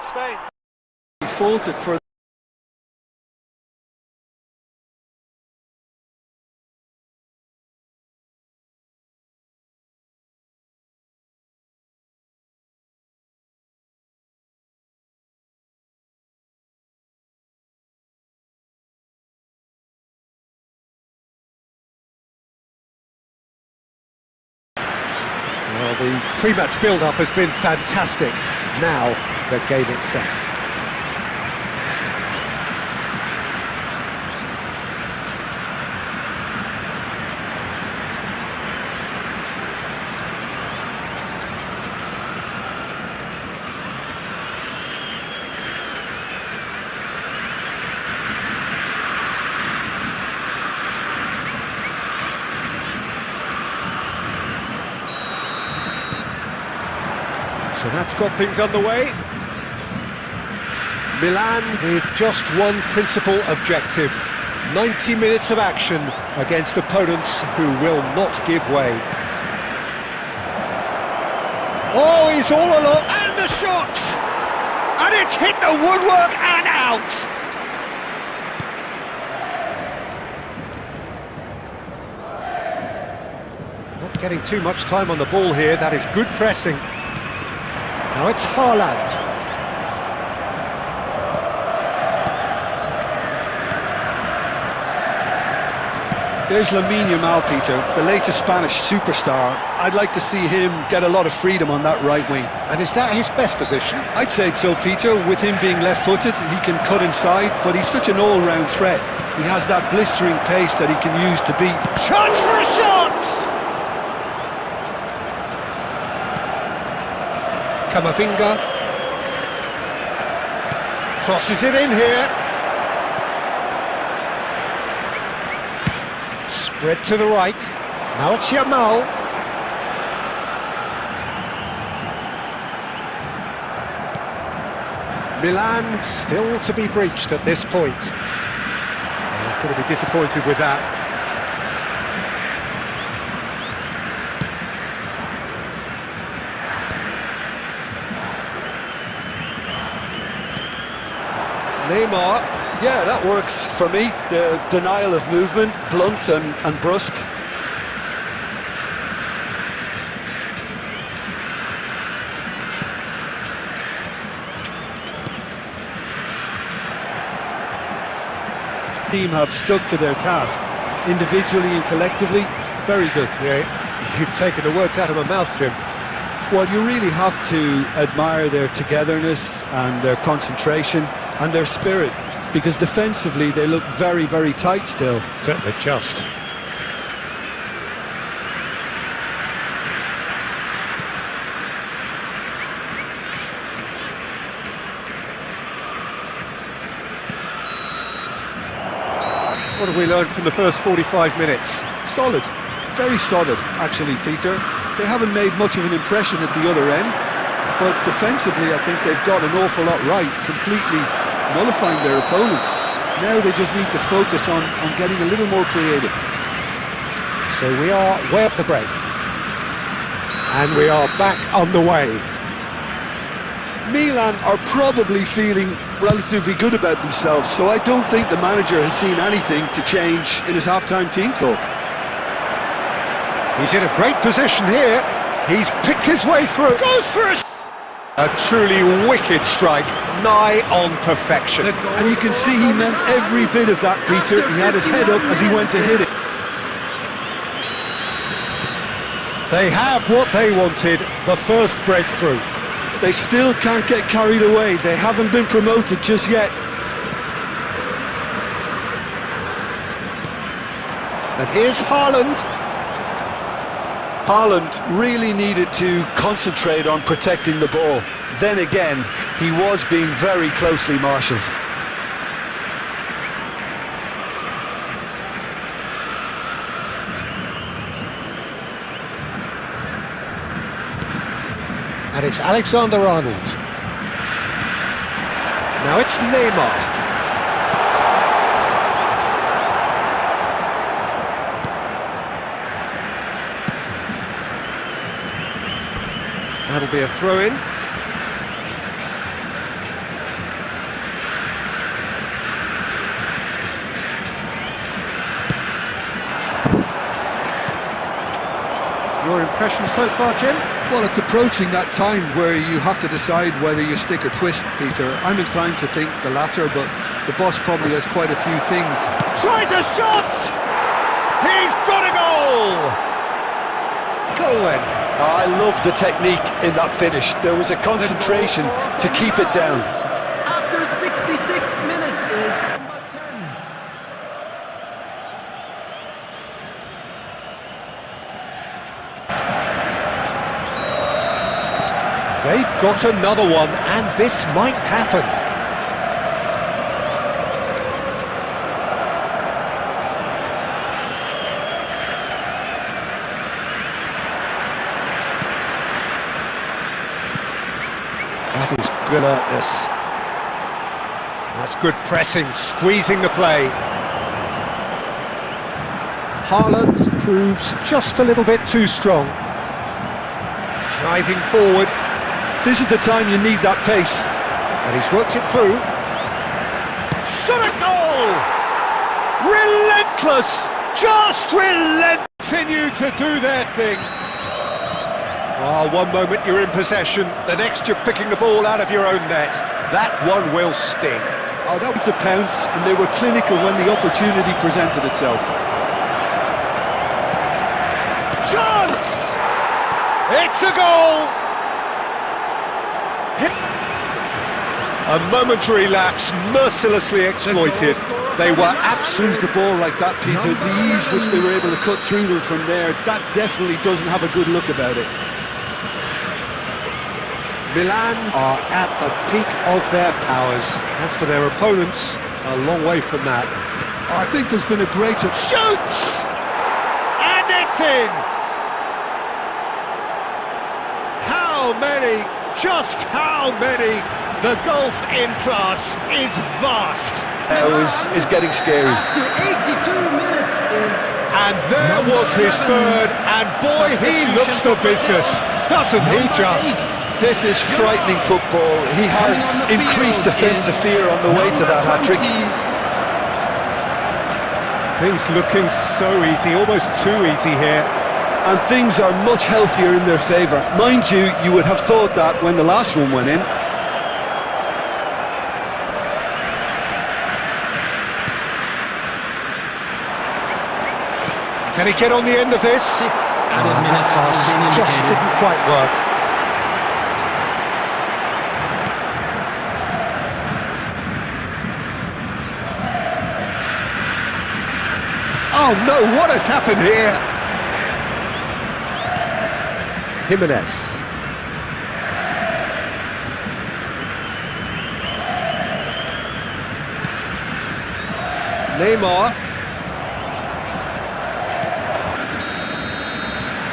Spain. He faulted for Well, the pre-match build-up has been fantastic. Now, the game itself. So that's got things underway. Milan with just one principal objective. 90 minutes of action against opponents who will not give way. Oh, he's all alone, and the shot! And it's hit the woodwork and out! Not getting too much time on the ball here, that is good pressing. Now it's Haaland. There's Lamine Yamal, Peter, the latest Spanish superstar. I'd like to see him get a lot of freedom on that right wing. And is that his best position? I'd say so, Peter. With him being left-footed, he can cut inside, but he's such an all-round threat. He has that blistering pace that he can use to beat. Chance for a shot! Camavinga crosses it in here. Spread to the right. Now it's Yamal. Milan still to be breached at this point. He's going to be disappointed with that. Neymar. Yeah, that works for me. The denial of movement, blunt and brusque. Team have stuck to their task, individually and collectively. Very good. Yeah, you've taken the words out of my mouth, Jim. Well, you really have to admire their togetherness and their concentration and their spirit, because defensively they look very, very tight still. Certainly just. What have we learned from the first 45 minutes? Solid, very solid, actually, Peter. They haven't made much of an impression at the other end, but defensively I think they've got an awful lot right, completely nullifying their opponents. Now they just need to focus on getting a little more creative. So we are way up the break. And we are back on the way. Milan are probably feeling relatively good about themselves, so I don't think the manager has seen anything to change in his half-time team talk. He's in a great position here. He's picked his way through. Goes for a truly wicked strike, nigh on perfection. And you can see he meant every bit of that, Peter. He had his head up as he went to hit it. They have what they wanted, the first breakthrough. They still can't get carried away. They haven't been promoted just yet. And here's Haaland. Haaland really needed to concentrate on protecting the ball. Then again, he was being very closely marshalled. And it's Alexander-Arnold. Now it's Neymar. That'll be a throw-in. Your impression so far, Jim? Well, it's approaching that time where you have to decide whether you stick or twist, Peter. I'm inclined to think the latter, but the boss probably has quite a few things. Tries a shot! He's got a goal! Goal then. I love the technique in that finish. There was a concentration to keep it down. After 66 minutes is number 10. They've got another one, and this might happen. That is good alertness. That's good pressing, squeezing the play. Haaland proves just a little bit too strong. Driving forward. This is the time you need that pace. And he's worked it through. Shot a goal! Relentless! Just relent! Continue to do their thing. One moment you're in possession, the next you're picking the ball out of your own net. That one will sting. Oh, that was a pounce, and they were clinical when the opportunity presented itself. Chance! It's a goal! A momentary lapse, mercilessly exploited. They were absolutely... Lose the ball like that, Peter. The ease which they were able to cut through them from there, that definitely doesn't have a good look about it. Milan are at the peak of their powers. As for their opponents, a long way from that. I think there's been a greater... Shoots! And it's in! How many? Just how many? The gulf in class is vast. Is getting scary. After 82 minutes is... And there was his third, and boy, he looks the business, doesn't he just? This is frightening football. He has increased defensive fear on the way to that hat-trick. Things looking so easy, almost too easy here. And things are much healthier in their favour. Mind you, you would have thought that when the last one went in. Can he get on the end of this? That pass just didn't quite work. Oh no, what has happened here? Jimenez. Neymar.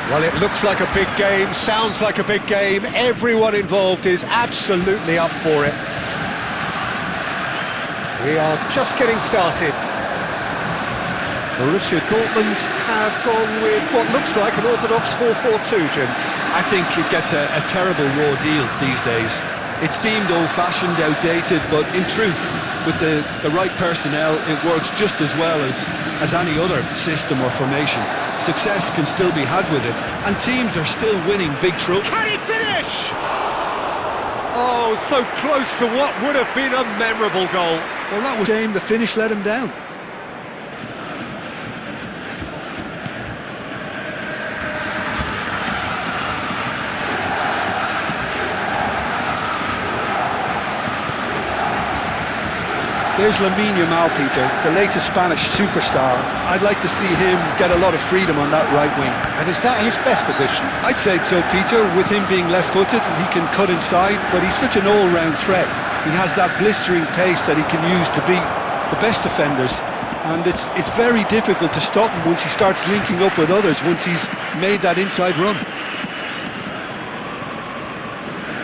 Well, it looks like a big game, sounds like a big game. Everyone involved is absolutely up for it. We are just getting started. Borussia Dortmund have gone with what looks like an orthodox 4-4-2, Jim. I think it gets a terrible raw deal these days. It's deemed old-fashioned, outdated, but in truth, with the right personnel, it works just as well as any other system or formation. Success can still be had with it, and teams are still winning big trophies. Can he finish? Oh, so close to what would have been a memorable goal. Well, that was a shame the finish let him down. There's Lamine Yamal, Peter, the latest Spanish superstar. I'd like to see him get a lot of freedom on that right wing. And is that his best position? I'd say so, Peter. With him being left-footed, he can cut inside, but he's such an all-round threat. He has that blistering pace that he can use to beat the best defenders. And it's very difficult to stop him once he starts linking up with others, once he's made that inside run.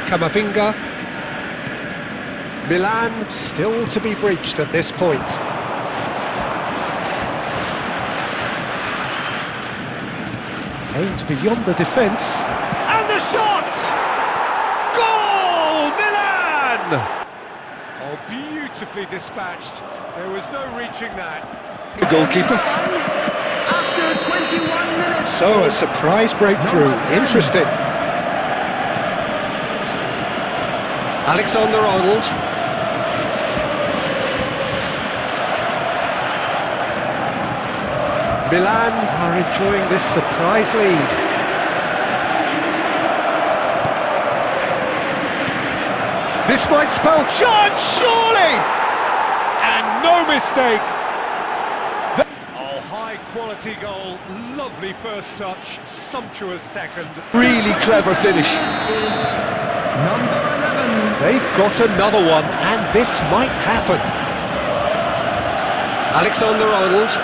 Camavinga. Milan still to be breached at this point. Aimed beyond the defence. And the shot! Goal! Milan! Oh, beautifully dispatched. There was no reaching that. The goalkeeper. After 21 minutes. So, a surprise breakthrough. Interesting. Alexander-Arnold. Milan are enjoying this surprise lead. This might spell chance, surely! And no mistake! Oh, high-quality goal, lovely first touch, sumptuous second. Really clever finish. Is number 11. They've got another one, and this might happen. Alexander-Arnold.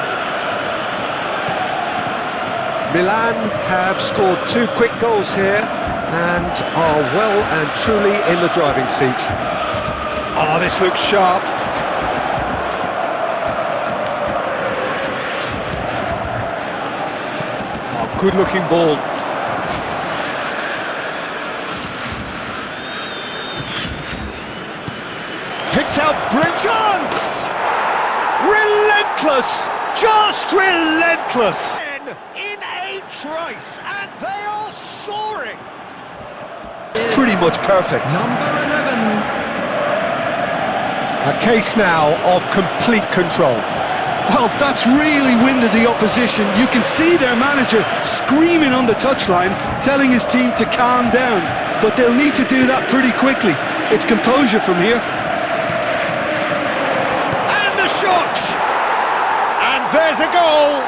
Milan have scored 2 quick goals here and are well and truly in the driving seat. Oh, this looks sharp. Oh, good-looking ball. Picked out, brilliant chance! Relentless! Just relentless! In a trice, and they are soaring! Pretty much perfect. Number 11. A case now of complete control. Well, that's really winded the opposition. You can see their manager screaming on the touchline, telling his team to calm down. But they'll need to do that pretty quickly. It's composure from here. And the shot! And there's a goal!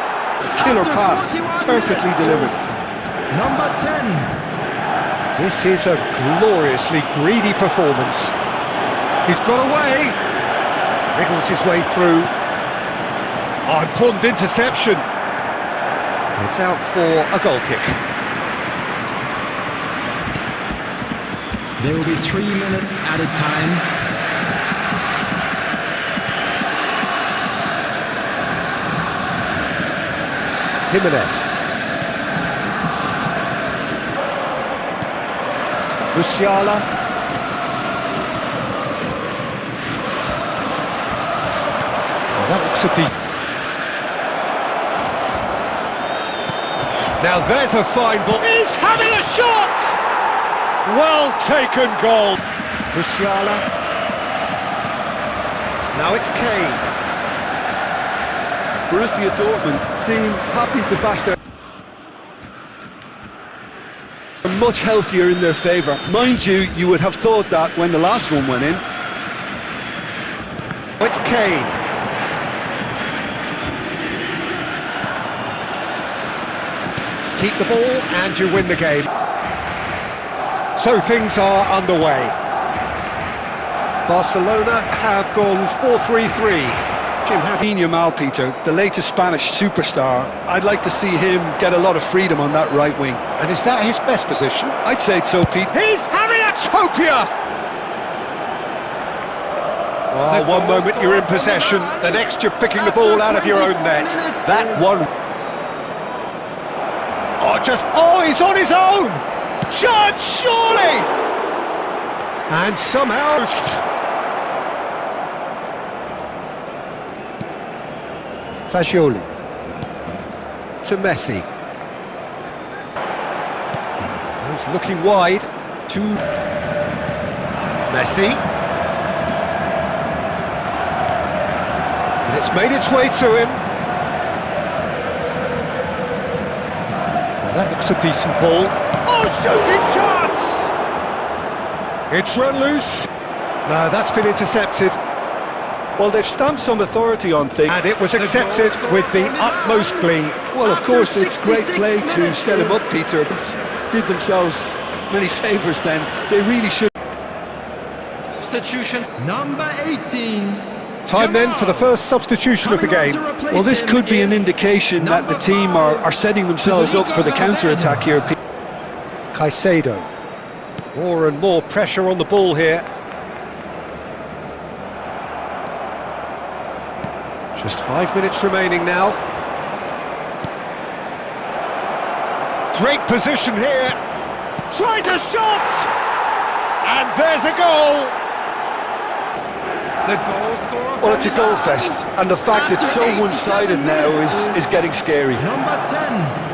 Killer After pass, 41 perfectly minutes delivered. is Number 10. This is a gloriously greedy performance. He's got away. Wriggles his way through. Oh, important interception. It's out for a goal kick. There will be 3 minutes added time. Jimenez. Musiala. Oh, that looks a deep. Now there's a fine ball. He's having a shot! Well taken goal. Musiala. Now it's Kane. Borussia Dortmund seem happy to bash their... much healthier in their favour. Mind you, you would have thought that when the last one went in. It's Kane. Keep the ball and you win the game. So things are underway. Barcelona have gone 4-3-3. Jim, Lamine Yamal, Peter, the latest Spanish superstar. I'd like to see him get a lot of freedom on that right wing. And is that his best position? I'd say so, Pete. He's having a utopia! Oh, one moment you're in possession, the next you're picking the ball out of your own net. That one... Oh, he's on his own! Chance, surely! And somehow... Fagioli to Messi. He's looking wide to Messi. And it's made its way to him. Well, that looks a decent ball. Oh, shooting chance! It's run loose. No, that's been intercepted. Well, they've stamped some authority on things. And it was accepted with the utmost glee. Well, of course, it's great play to set him up, Peter. Did themselves many favours then. They really should. Substitution number 18. Time then for the first substitution of the game. Well, this could be an indication that the team are setting themselves up for the counter-attack here, Peter. Caicedo. More and more pressure on the ball here. Just 5 minutes remaining now. Great position here. Tries a shot! And there's a goal! The goal scorer. Well, it's a goal fest, and the fact it's so After one-sided 87 now minutes is getting scary. Number 10.